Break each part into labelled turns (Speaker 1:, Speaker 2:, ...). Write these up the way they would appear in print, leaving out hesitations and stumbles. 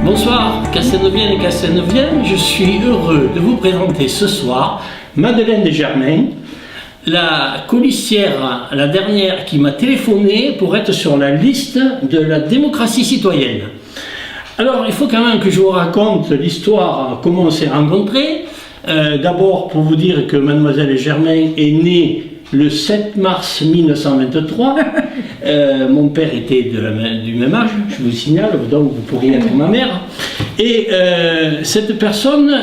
Speaker 1: Bonsoir, Castelnoviennes et Castelnoviens, je suis heureux de vous présenter ce soir Madeleine Desgermain, la colistière, la dernière qui m'a téléphoné pour être sur la liste de la démocratie citoyenne. Alors, il faut quand même que je vous raconte l'histoire, comment on s'est rencontrés. D'abord, pour vous dire que Mademoiselle Desgermain est née le 7 mars 1923. Mon père était du même âge, je vous signale, donc vous pourriez être ma mère. Et cette personne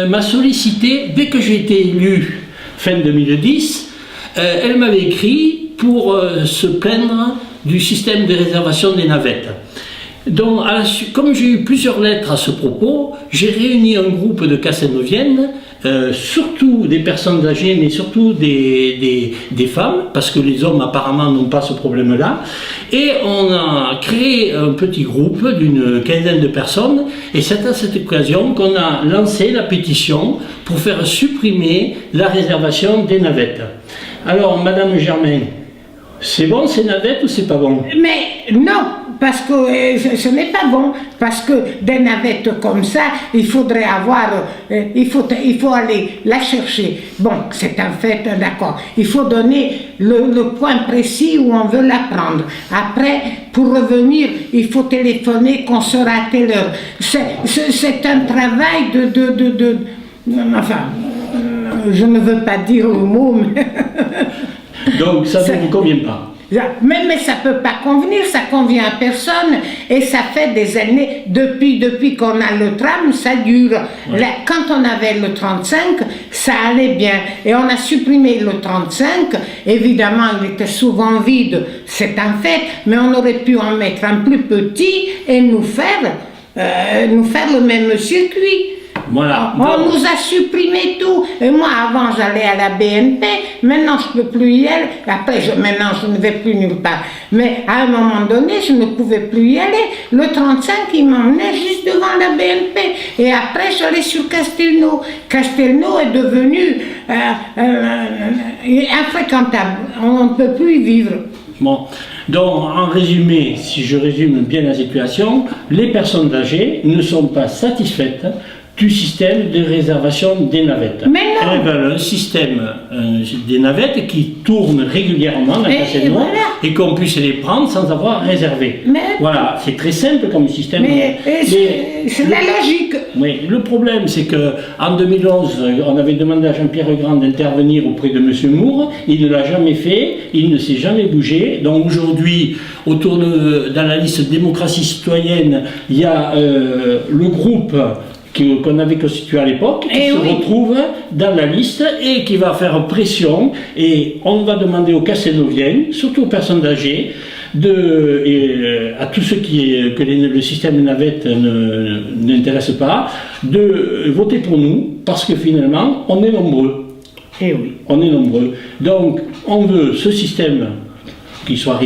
Speaker 1: m'a sollicité dès que j'ai été élu fin 2010. Elle m'avait écrit pour se plaindre du système de réservation des navettes. Donc, comme j'ai eu plusieurs lettres à ce propos, j'ai réuni un groupe de Castelnoviennes, surtout des personnes âgées, mais surtout des femmes, parce que les hommes apparemment n'ont pas ce problème-là. Et on a créé un petit groupe d'une quinzaine de personnes, et c'est à cette occasion qu'on a lancé la pétition pour faire supprimer la réservation des navettes. Alors, Madame Germain, c'est bon ces navettes ou c'est pas bon?
Speaker 2: Mais non, parce que ce n'est pas bon, parce que des navettes comme ça, il faudrait avoir, il faut aller la chercher. Bon, c'est un fait, d'accord. Il faut donner le point précis où on veut la prendre. Après, pour revenir, il faut téléphoner qu'on sera à telle heure. C'est un travail enfin, je ne veux pas dire le mot, mais...
Speaker 1: Donc ça ne vous convient pas?
Speaker 2: Mais ça ne peut pas convenir, ça convient à personne, et ça fait des années, depuis qu'on a le tram, ça dure. Ouais. Là, quand on avait le 35, ça allait bien, et on a supprimé le 35, évidemment il était souvent vide, c'est un fait, mais on aurait pu en mettre un plus petit et nous faire le même circuit.
Speaker 1: Voilà.
Speaker 2: On nous a supprimé tout. Et moi, avant, j'allais à la BNP. Maintenant, je ne peux plus y aller. Après, maintenant, je ne vais plus nulle part. Mais à un moment donné, je ne pouvais plus y aller. Le 35, il m'emmenait juste devant la BNP. Et après, j'allais sur Castelnau. Castelnau est devenu infréquentable. On ne peut plus y vivre.
Speaker 1: Bon, donc en résumé, si je résume bien la situation, les personnes âgées ne sont pas satisfaites du système de réservation des navettes.
Speaker 2: Mais non.
Speaker 1: Elles veulent un système des navettes qui tourne régulièrement dans Castelnau et qu'on puisse les prendre sans avoir réservé. Voilà, c'est très simple comme système.
Speaker 2: Mais c'est la logique.
Speaker 1: Oui, le problème c'est qu'en 2011, on avait demandé à Jean-Pierre Grand d'intervenir auprès de M. Moore. Il ne l'a jamais fait, il ne s'est jamais bougé. Donc aujourd'hui, dans la liste démocratie citoyenne, il y a le groupe qu'on avait constitué à l'époque, qui se retrouve dans la liste et qui va faire pression, et on va demander aux Castelnoviens, surtout aux personnes âgées, à tous ceux que le système de navette n'intéresse pas, de voter pour nous, parce que finalement, on est nombreux.
Speaker 2: Et oui.
Speaker 1: On est nombreux. Donc, on veut ce système qui soit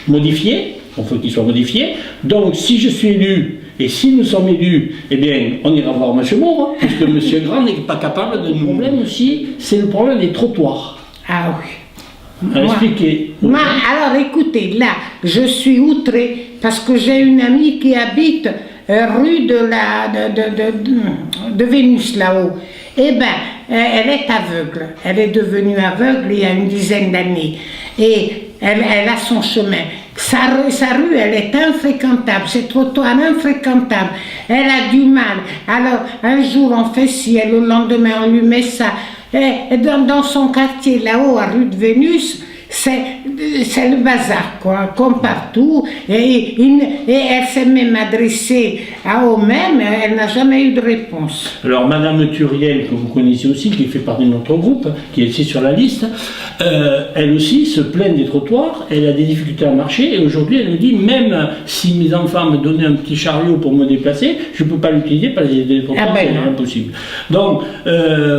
Speaker 1: modifié, on veut qu'il soit modifié. Donc, si je suis élu, et si nous sommes élus, eh bien, on ira voir M. Moore, puisque M. Grand n'est pas capable de nous. Le problème aussi, c'est le problème des trottoirs.
Speaker 2: Ah oui.
Speaker 1: Expliquez.
Speaker 2: Alors écoutez, là, je suis outrée, parce que j'ai une amie qui habite rue de Vénus, là-haut. Eh bien, elle est aveugle. Elle est devenue aveugle il y a une dizaine d'années. Et elle a son chemin. Sa rue, elle est infréquentable, ses trottoirs infréquentables. Elle a du mal. Alors, un jour, on fait ci, et le lendemain, on lui met ça. Et dans son quartier, là-haut, à rue de Vénus, c'est le bazar, quoi, comme partout. Et elle s'est même adressée à eux-mêmes, elle n'a jamais eu de réponse.
Speaker 1: Alors, Madame Turiel, que vous connaissez aussi, qui fait partie de notre groupe, qui est ici sur la liste, elle aussi se plaint des trottoirs, elle a des difficultés à marcher, et aujourd'hui, elle me dit, même si mes enfants me donnaient un petit chariot pour me déplacer, je ne peux pas l'utiliser parce que les trottoirs, c'est impossible. Donc,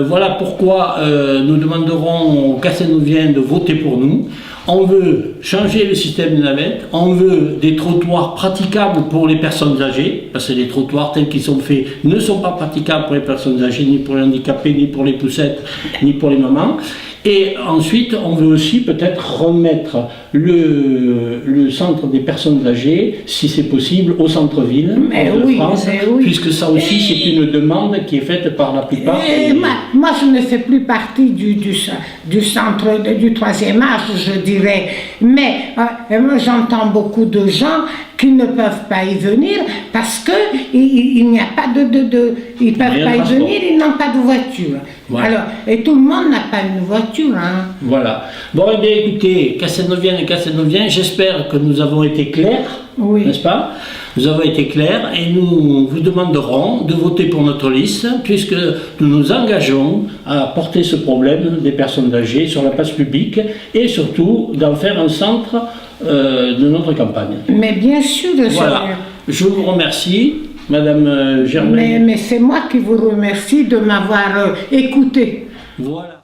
Speaker 1: voilà pourquoi nous demanderons aux Castelnoviens de voter pour nous. On veut changer le système de navette, on veut des trottoirs praticables pour les personnes âgées, parce que les trottoirs tels qu'ils sont faits ne sont pas praticables pour les personnes âgées, ni pour les handicapés, ni pour les poussettes, ni pour les mamans. Et ensuite, on veut aussi peut-être remettre le centre des personnes âgées, si c'est possible, au centre-ville de France, puisque ça aussi c'est une demande qui est faite par la plupart.
Speaker 2: Moi, je ne fais plus partie du centre du troisième âge, je dirais. Mais moi, j'entends beaucoup de gens qui ne peuvent pas y venir parce qu'il n'y a pas ils ne peuvent pas y venir, ils n'ont pas de voiture. Voilà. Alors, et tout le monde n'a pas une voiture. Hein.
Speaker 1: Voilà. Bon, eh bien, écoutez, Castelnovien, j'espère que nous avons été clairs, n'est-ce pas? Nous avons été clairs et nous vous demanderons de voter pour notre liste puisque nous nous engageons à porter ce problème des personnes âgées sur la place publique et surtout d'en faire un centre de notre campagne.
Speaker 2: Mais bien sûr,
Speaker 1: voilà. Je vous remercie, Madame Germaine.
Speaker 2: Mais c'est moi qui vous remercie de m'avoir écouté.
Speaker 1: Voilà.